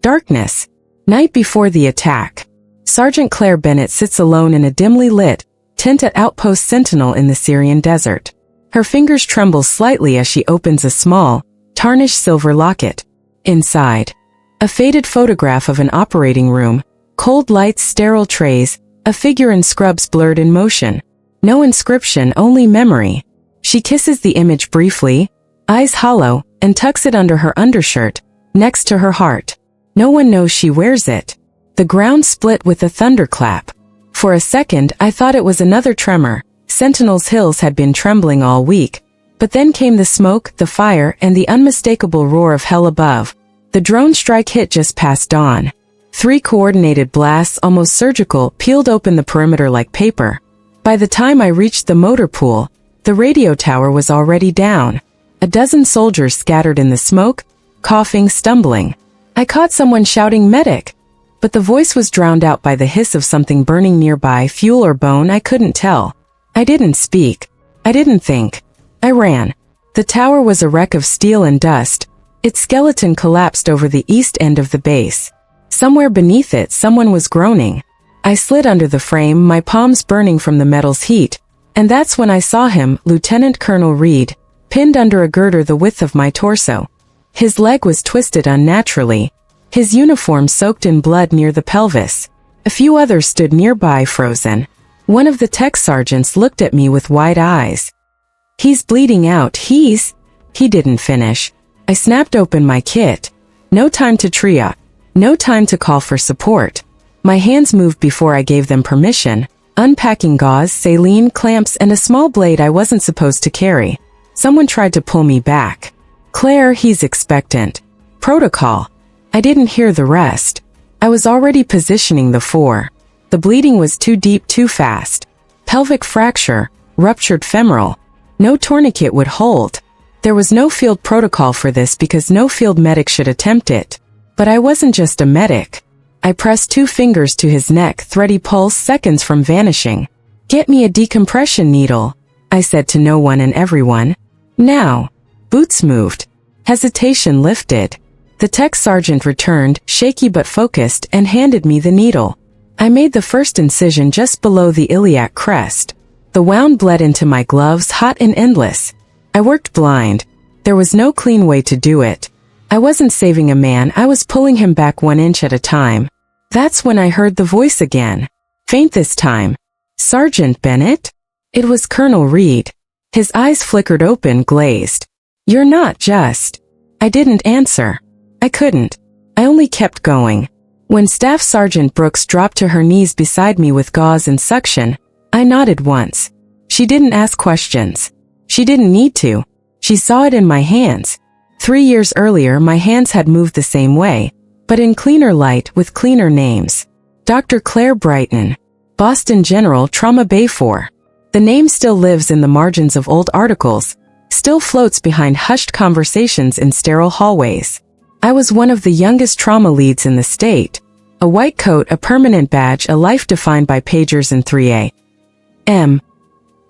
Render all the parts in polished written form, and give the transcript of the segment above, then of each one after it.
Darkness. Night before the attack. Sergeant Claire Bennett sits alone in a dimly lit tent at Outpost Sentinel in the Syrian desert. Her fingers tremble slightly as she opens a small, tarnished silver locket. Inside, a faded photograph of an operating room, cold lights, sterile trays, a figure in scrubs blurred in motion. No inscription, only memory. She kisses the image briefly, eyes hollow, and tucks it under her undershirt, next to her heart. No one knows she wears it. The ground split with a thunderclap. For a second, I thought it was another tremor. Sentinel's hills had been trembling all week. But then came the smoke, the fire, and the unmistakable roar of hell above. The drone strike hit just past dawn. 3 coordinated blasts, almost surgical, peeled open the perimeter like paper. By the time I reached the motor pool, the radio tower was already down. A dozen soldiers scattered in the smoke, coughing, stumbling. I caught someone shouting medic, but the voice was drowned out by the hiss of something burning nearby, fuel or bone, I couldn't tell. I didn't speak. I didn't think. I ran. The tower was a wreck of steel and dust. Its skeleton collapsed over the east end of the base. Somewhere beneath it, someone was groaning. I slid under the frame, my palms burning from the metal's heat, and that's when I saw him, Lieutenant Colonel Reed, pinned under a girder the width of my torso. His leg was twisted unnaturally, his uniform soaked in blood near the pelvis. A few others stood nearby, frozen. One of the tech sergeants looked at me with wide eyes. "He's bleeding out, He didn't finish. I snapped open my kit. No time to triage. No time to call for support. My hands moved before I gave them permission, unpacking gauze, saline, clamps, and a small blade I wasn't supposed to carry. Someone tried to pull me back. "Claire, he's expectant. Protocol." I didn't hear the rest. I was already positioning the 4. The bleeding was too deep, too fast. Pelvic fracture, ruptured femoral. No tourniquet would hold. There was no field protocol for this because no field medic should attempt it. But I wasn't just a medic. I pressed 2 fingers to his neck, thready pulse, seconds from vanishing. "Get me a decompression needle," I said to no one and everyone. Now. Boots moved. Hesitation lifted. The tech sergeant returned, shaky but focused, and handed me the needle. I made the first incision just below the iliac crest. The wound bled into my gloves, hot and endless. I worked blind. There was no clean way to do it. I wasn't saving a man, I was pulling him back 1 inch at a time. That's when I heard the voice again. Faint this time. "Sergeant Bennett?" It was Colonel Reed. His eyes flickered open, glazed. "You're not just..." I didn't answer. I couldn't. I only kept going. When Staff Sergeant Brooks dropped to her knees beside me with gauze and suction, I nodded once. She didn't ask questions. She didn't need to. She saw it in my hands. 3 years earlier, my hands had moved the same way, but in cleaner light with cleaner names. Dr. Claire Brighton. Boston General, Trauma Bay 4. The name still lives in the margins of old articles, still floats behind hushed conversations in sterile hallways. I was one of the youngest trauma leads in the state. A white coat, a permanent badge, a life defined by pagers and 3 a.m.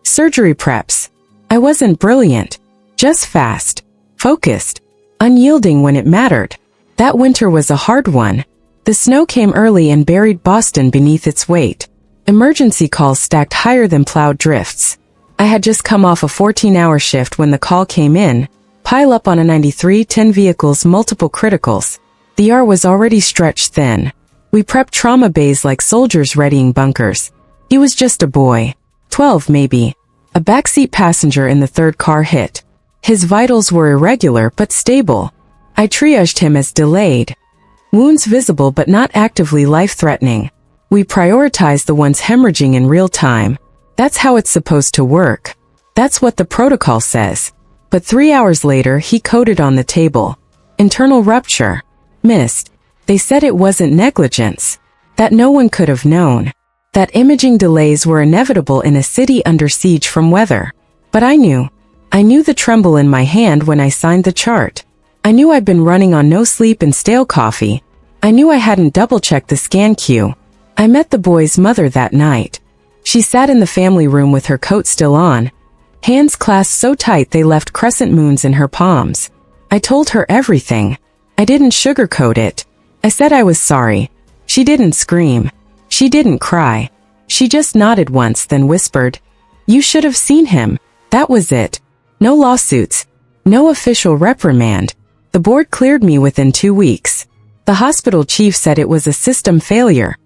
surgery preps. I wasn't brilliant, just fast, focused, unyielding when it mattered. That winter was a hard one. The snow came early and buried Boston beneath its weight. Emergency calls stacked higher than plowed drifts. I had just come off a 14-hour shift when the call came in. Pile up on a 93, 10 vehicles, multiple criticals. The ER was already stretched thin. We prepped trauma bays like soldiers readying bunkers. He was just a boy. 12 maybe. A backseat passenger in the 3rd car hit. His vitals were irregular but stable. I triaged him as delayed. Wounds visible but not actively life-threatening. We prioritized the ones hemorrhaging in real time. That's how it's supposed to work. That's what the protocol says. But 3 hours later, he coded on the table. Internal rupture. Missed. They said it wasn't negligence. That no one could have known. That imaging delays were inevitable in a city under siege from weather. But I knew. I knew the tremble in my hand when I signed the chart. I knew I'd been running on no sleep and stale coffee. I knew I hadn't double-checked the scan queue. I met the boy's mother that night. She sat in the family room with her coat still on, hands clasped so tight they left crescent moons in her palms. I told her everything. I didn't sugarcoat it. I said I was sorry. She didn't scream. She didn't cry. She just nodded once, then whispered, "You should have seen him." That was it. No lawsuits. No official reprimand. The board cleared me within 2 weeks. The hospital chief said it was a system failure,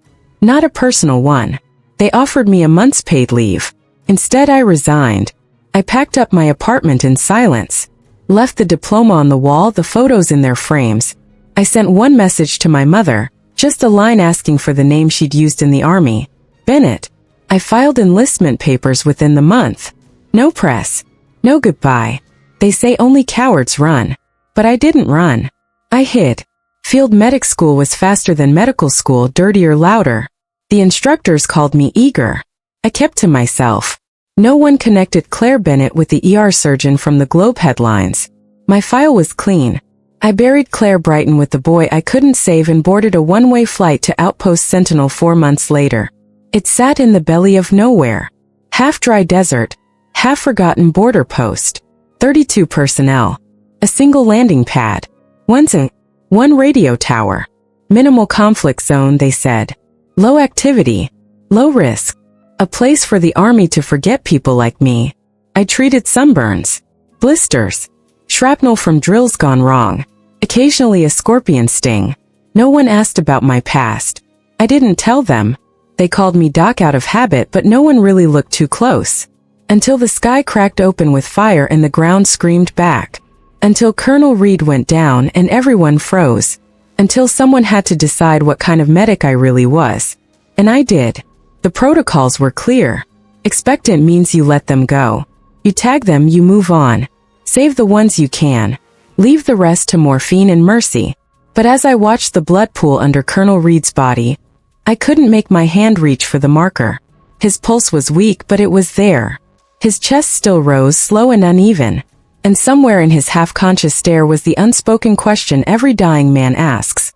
not a personal one. They offered me a month's paid leave. Instead, I resigned. I packed up my apartment in silence, left the diploma on the wall, the photos in their frames. I sent one message to my mother, just a line asking for the name she'd used in the army. Bennett. I filed enlistment papers within the month. No press. No goodbye. They say only cowards run. But I didn't run. I hid. Field medic school was faster than medical school, dirtier, louder. The instructors called me eager. I kept to myself. No one connected Claire Bennett with the ER surgeon from the Globe headlines. My file was clean. I buried Claire Brighton with the boy I couldn't save and boarded a one-way flight to Outpost Sentinel 4 months later. It sat in the belly of nowhere. Half-dry desert, half-forgotten border post. 32 personnel. A single landing pad. One radio tower. Minimal conflict zone, they said. Low activity. Low risk. A place for the army to forget people like me. I treated sunburns. Blisters. Shrapnel from drills gone wrong. Occasionally a scorpion sting. No one asked about my past. I didn't tell them. They called me Doc out of habit, but no one really looked too close. Until the sky cracked open with fire and the ground screamed back. Until Colonel Reed went down and everyone froze. Until someone had to decide what kind of medic I really was. And I did. The protocols were clear. Expectant means you let them go. You tag them, you move on. Save the ones you can. Leave the rest to morphine and mercy. But as I watched the blood pool under Colonel Reed's body, I couldn't make my hand reach for the marker. His pulse was weak, but it was there. His chest still rose, slow and uneven. And somewhere in his half-conscious stare was the unspoken question every dying man asks.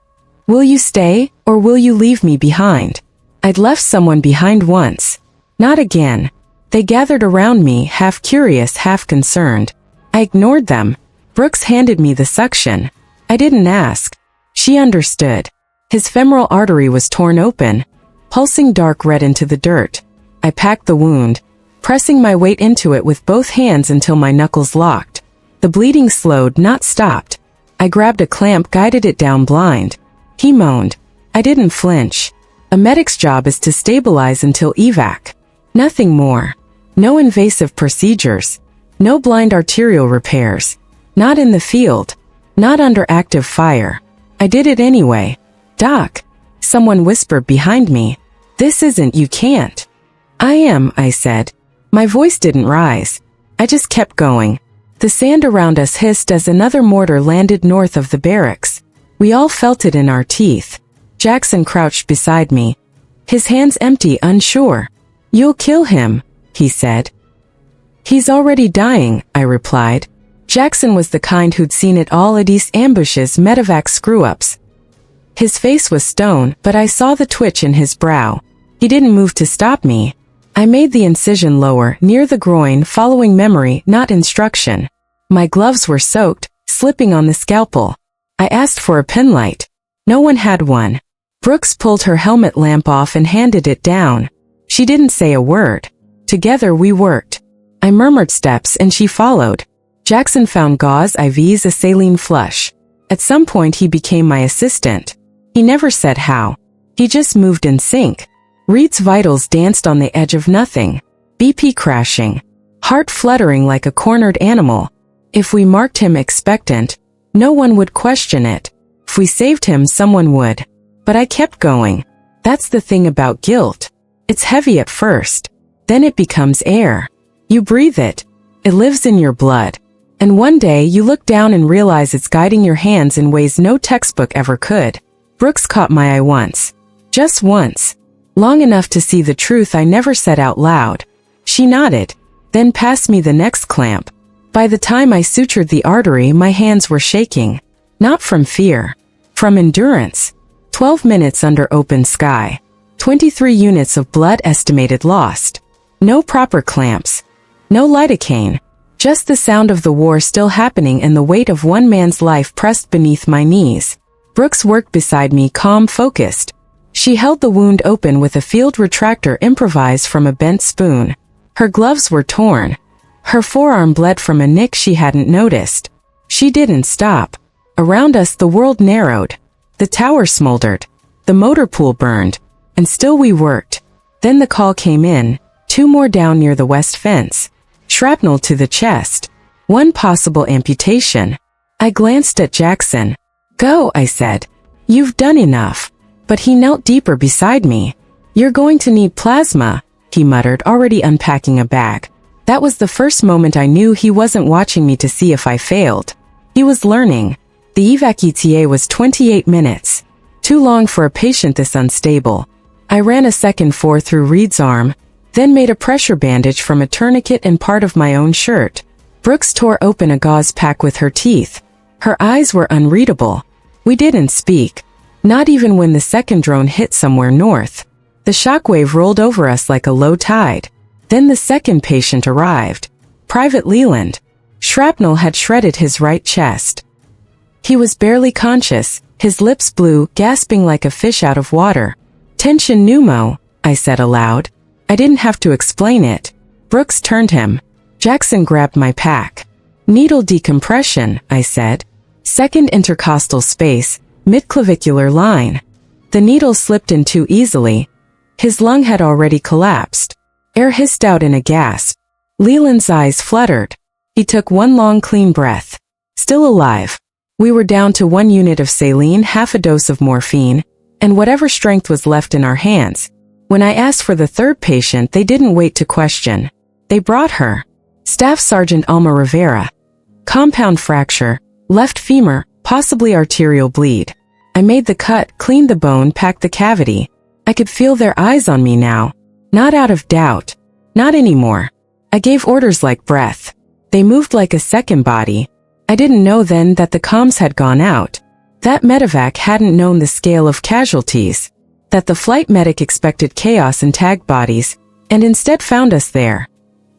Will you stay, or will you leave me behind? I'd left someone behind once. Not again. They gathered around me, half curious, half concerned. I ignored them. Brooks handed me the suction. I didn't ask. She understood. His femoral artery was torn open, pulsing dark red into the dirt. I packed the wound, pressing my weight into it with both hands until my knuckles locked. The bleeding slowed, not stopped. I grabbed a clamp, guided it down blind. He moaned. I didn't flinch. A medic's job is to stabilize until evac. Nothing more. No invasive procedures. No blind arterial repairs. Not in the field. Not under active fire. I did it anyway. Doc. Someone whispered behind me. This isn't, you can't. I am, I said. My voice didn't rise. I just kept going. The sand around us hissed as another mortar landed north of the barracks. We all felt it in our teeth. Jackson crouched beside me. His hands empty, unsure. You'll kill him, he said. He's already dying, I replied. Jackson was the kind who'd seen it all: Adis ambushes, medevac screw-ups. His face was stone, but I saw the twitch in his brow. He didn't move to stop me. I made the incision lower, near the groin, following memory, not instruction. My gloves were soaked, slipping on the scalpel. I asked for a penlight. No one had one. Brooks pulled her helmet lamp off and handed it down. She didn't say a word. Together we worked. I murmured steps and she followed. Jackson found gauze, IVs, a saline flush. At some point he became my assistant. He never said how. He just moved in sync. Reed's vitals danced on the edge of nothing. BP crashing. Heart fluttering like a cornered animal. If we marked him expectant, no one would question it. If we saved him, someone would. But I kept going. That's the thing about guilt. It's heavy at first. Then it becomes air. You breathe it. It lives in your blood. And one day you look down and realize it's guiding your hands in ways no textbook ever could. Brooks caught my eye once. Just once. Long enough to see the truth I never said out loud. She nodded, then passed me the next clamp. By the time I sutured the artery, my hands were shaking. Not from fear. From endurance. 12 minutes under open sky. 23 units of blood estimated lost. No proper clamps. No lidocaine. Just the sound of the war still happening and the weight of one man's life pressed beneath my knees. Brooks worked beside me, calm, focused. She held the wound open with a field retractor improvised from a bent spoon. Her gloves were torn. Her forearm bled from a nick she hadn't noticed. She didn't stop. Around us the world narrowed. The tower smoldered. The motor pool burned. And still we worked. Then the call came in. 2 more down near the west fence. Shrapnel to the chest. 1 possible amputation. I glanced at Jackson. Go, I said. You've done enough. But he knelt deeper beside me. You're going to need plasma, he muttered, already unpacking a bag. That was the first moment I knew he wasn't watching me to see if I failed. He was learning. The evac ETA was 28 minutes. Too long for a patient this unstable. I ran a second 4 through Reed's arm, then made a pressure bandage from a tourniquet and part of my own shirt. Brooks tore open a gauze pack with her teeth. Her eyes were unreadable. We didn't speak. Not even when the second drone hit somewhere north. The shockwave rolled over us like a low tide. Then the second patient arrived. Private Leland. Shrapnel had shredded his right chest. He was barely conscious, his lips blue, gasping like a fish out of water. Tension pneumo, I said aloud. I didn't have to explain it. Brooks turned him. Jackson grabbed my pack. Needle decompression, I said. Second intercostal space, midclavicular line. The needle slipped in too easily. His lung had already collapsed. Air hissed out in a gasp. Leland's eyes fluttered. He took 1 long clean breath. Still alive. We were down to 1 unit of saline, half a dose of morphine, and whatever strength was left in our hands. When I asked for the third patient, they didn't wait to question. They brought her. Staff Sergeant Alma Rivera. Compound fracture, left femur, possibly arterial bleed. I made the cut, cleaned the bone, packed the cavity. I could feel their eyes on me now. Not out of doubt. Not anymore. I gave orders like breath. They moved like a second body. I didn't know then that the comms had gone out. That medevac hadn't known the scale of casualties. That the flight medic expected chaos and tagged bodies, and instead found us there.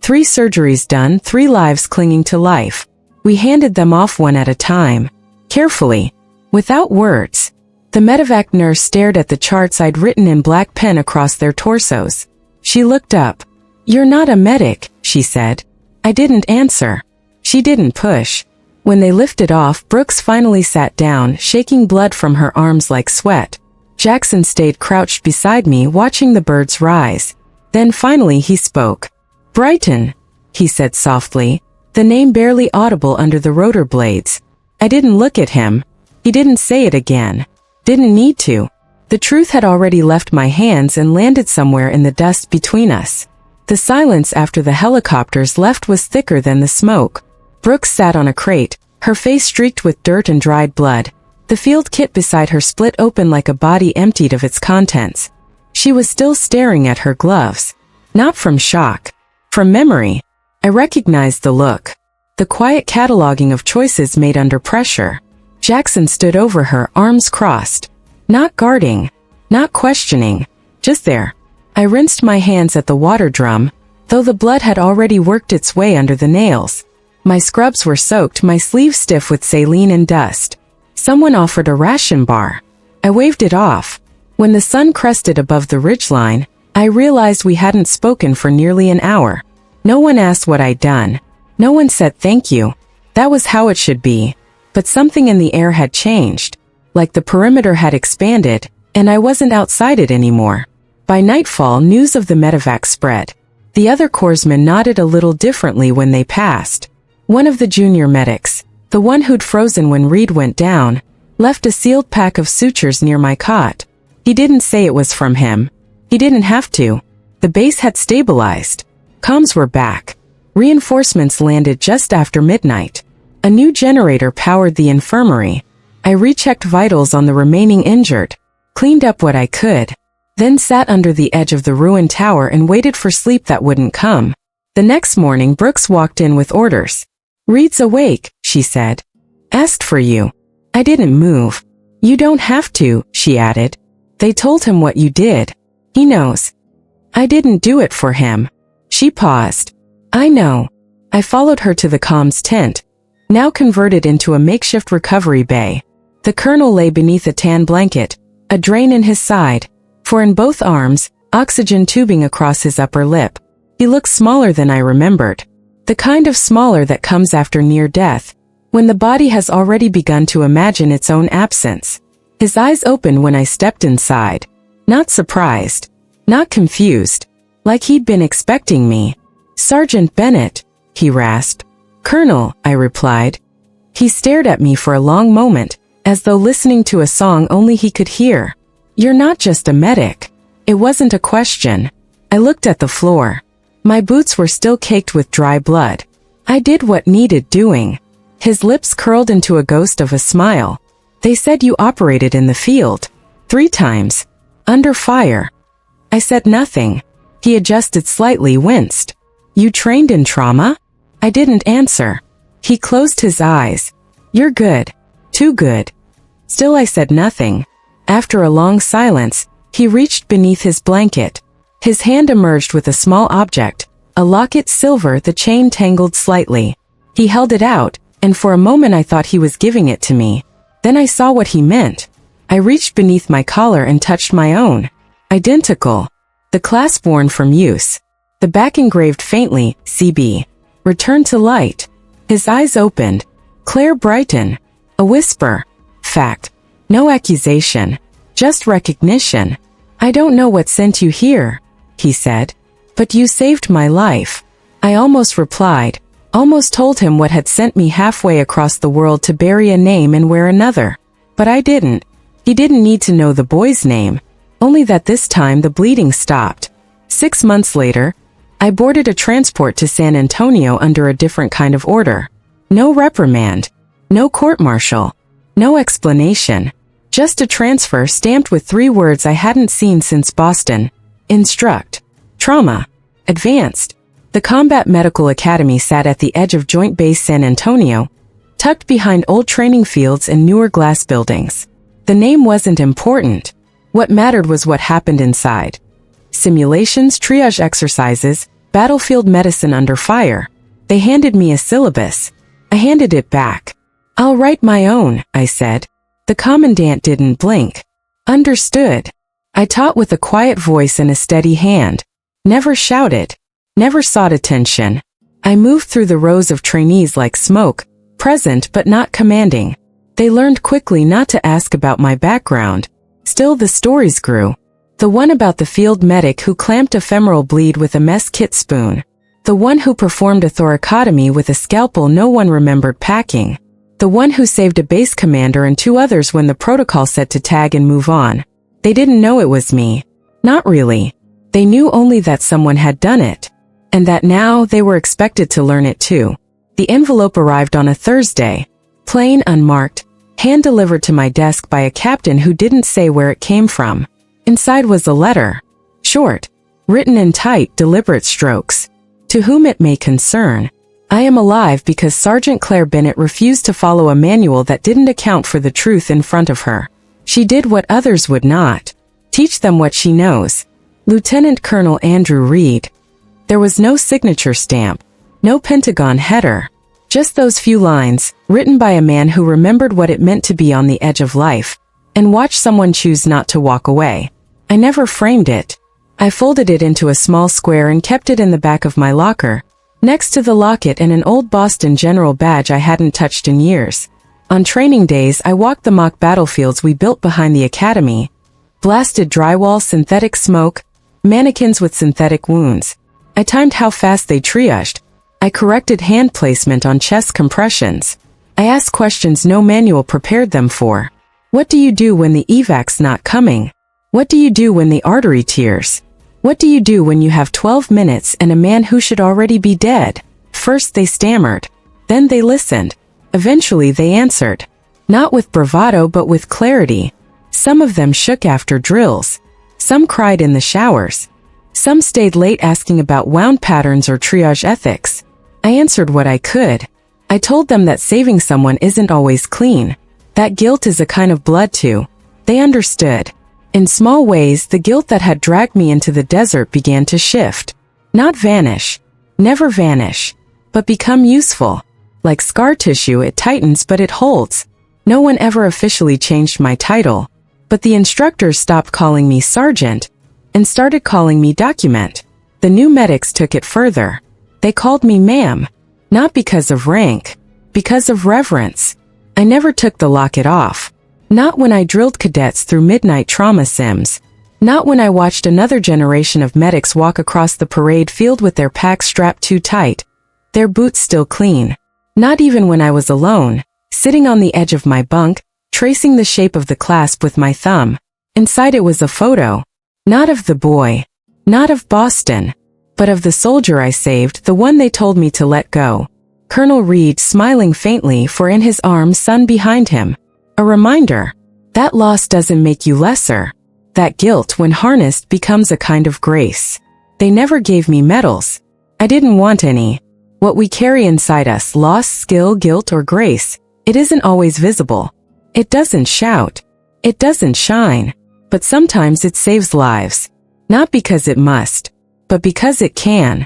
3 surgeries done, 3 lives clinging to life. We handed them off one at a time. Carefully. Without words. The medevac nurse stared at the charts I'd written in black pen across their torsos. She looked up. You're not a medic, she said. I didn't answer. She didn't push. When they lifted off, Brooks finally sat down, shaking blood from her arms like sweat. Jackson stayed crouched beside me, watching the birds rise. Then finally he spoke. Brighton, he said softly, the name barely audible under the rotor blades. I didn't look at him. He didn't say it again. Didn't need to. The truth had already left my hands and landed somewhere in the dust between us. The silence after the helicopters left was thicker than the smoke. Brooks sat on a crate, her face streaked with dirt and dried blood. The field kit beside her split open like a body emptied of its contents. She was still staring at her gloves. Not from shock. From memory. I recognized the look. The quiet cataloging of choices made under pressure. Jackson stood over her, arms crossed. Not guarding. Not questioning. Just there. I rinsed my hands at the water drum, though the blood had already worked its way under the nails. My scrubs were soaked, my sleeves stiff with saline and dust. Someone offered a ration bar. I waved it off. When the sun crested above the ridgeline, I realized we hadn't spoken for nearly an hour. No one asked what I'd done. No one said thank you. That was how it should be. But something in the air had changed. Like the perimeter had expanded, and I wasn't outside it anymore. By nightfall, news of the medevac spread. The other corpsmen nodded a little differently when they passed. One of the junior medics, the one who'd frozen when Reed went down, left a sealed pack of sutures near my cot. He didn't say it was from him. He didn't have to. The base had stabilized. Comms were back. Reinforcements landed just after midnight. A new generator powered the infirmary. I rechecked vitals on the remaining injured, cleaned up what I could, then sat under the edge of the ruined tower and waited for sleep that wouldn't come. The next morning, Brooks walked in with orders. Reed's awake, she said. Asked for you. I didn't move. You don't have to, she added. They told him what you did. He knows. I didn't do it for him. She paused. I know. I followed her to the comms tent, now converted into a makeshift recovery bay. The colonel lay beneath a tan blanket, a drain in his side, for in both arms, oxygen tubing across his upper lip. He looked smaller than I remembered. The kind of smaller that comes after near death, when the body has already begun to imagine its own absence. His eyes opened when I stepped inside. Not surprised. Not confused. Like he'd been expecting me. "Sergeant Bennett," he rasped. "Colonel," I replied. He stared at me for a long moment, as though listening to a song only he could hear. "You're not just a medic." It wasn't a question. I looked at the floor. My boots were still caked with dry blood. I did what needed doing. His lips curled into a ghost of a smile. "They said you operated in the field. 3 times. Under fire." I said nothing. He adjusted slightly, winced. "You trained in trauma?" I didn't answer. He closed his eyes. "You're good. Too good." Still I said nothing. After a long silence, he reached beneath his blanket. His hand emerged with a small object, a locket, silver, the chain tangled slightly. He held it out, and for a moment I thought he was giving it to me. Then I saw what he meant. I reached beneath my collar and touched my own. Identical. The clasp worn from use. The back engraved faintly, CB. Return to light. His eyes opened. Claire brightened. A whisper. Fact. No accusation. Just recognition. "I don't know what sent you here," he said. "But you saved my life." I almost replied. Almost told him what had sent me halfway across the world to bury a name and wear another. But I didn't. He didn't need to know the boy's name. Only that this time the bleeding stopped. 6 months later, I boarded a transport to San Antonio under a different kind of order. No reprimand. No court-martial. No explanation. Just a transfer stamped with 3 words I hadn't seen since Boston. Instruct. Trauma. Advanced. The Combat Medical Academy sat at the edge of Joint Base San Antonio, tucked behind old training fields and newer glass buildings. The name wasn't important. What mattered was what happened inside. Simulations, triage exercises, battlefield medicine under fire. They handed me a syllabus. I handed it back. "I'll write my own," I said. The commandant didn't blink. Understood. I taught with a quiet voice and a steady hand. Never shouted. Never sought attention. I moved through the rows of trainees like smoke, present but not commanding. They learned quickly not to ask about my background. Still the stories grew. The one about the field medic who clamped a femoral bleed with a mess kit spoon. The one who performed a thoracotomy with a scalpel no one remembered packing. The one who saved a base commander and 2 others when the protocol said to tag and move on. They didn't know it was me. Not really. They knew only that someone had done it. And that now they were expected to learn it too. The envelope arrived on a Thursday. Plain, unmarked, hand-delivered to my desk by a captain who didn't say where it came from. Inside was a letter. Short. Written in tight, deliberate strokes. To whom it may concern. I am alive because Sergeant Claire Bennett refused to follow a manual that didn't account for the truth in front of her. She did what others would not. Teach them what she knows. Lieutenant Colonel Andrew Reed. There was no signature stamp. No Pentagon header. Just those few lines, written by a man who remembered what it meant to be on the edge of life, and watched someone choose not to walk away. I never framed it. I folded it into a small square and kept it in the back of my locker, next to the locket and an old Boston General badge I hadn't touched in years. On training days I walked the mock battlefields we built behind the academy. Blasted drywall, synthetic smoke, mannequins with synthetic wounds. I timed how fast they triaged. I corrected hand placement on chest compressions. I asked questions no manual prepared them for. What do you do when the evac's not coming? What do you do when the artery tears? What do you do when you have 12 minutes and a man who should already be dead? First they stammered. Then they listened. Eventually they answered. Not with bravado but with clarity. Some of them shook after drills. Some cried in the showers. Some stayed late asking about wound patterns or triage ethics. I answered what I could. I told them that saving someone isn't always clean. That guilt is a kind of blood too. They understood. In small ways, the guilt that had dragged me into the desert began to shift. Not vanish. Never vanish. But become useful. Like scar tissue, it tightens but it holds. No one ever officially changed my title, but the instructors stopped calling me sergeant and started calling me document. The new medics took it further. They called me ma'am, not because of rank, because of reverence. I never took the locket off. Not when I drilled cadets through midnight trauma sims. Not when I watched another generation of medics walk across the parade field with their packs strapped too tight, their boots still clean. Not even when I was alone, sitting on the edge of my bunk, tracing the shape of the clasp with my thumb. Inside it was a photo. Not of the boy. Not of Boston. But of the soldier I saved, the one they told me to let go. Colonel Reed smiling faintly, for in his arms son behind him. A reminder. That loss doesn't make you lesser. That guilt, when harnessed, becomes a kind of grace. They never gave me medals. I didn't want any. What we carry inside us, loss, skill, guilt, or grace, it isn't always visible. It doesn't shout. It doesn't shine. But sometimes it saves lives. Not because it must, but because it can.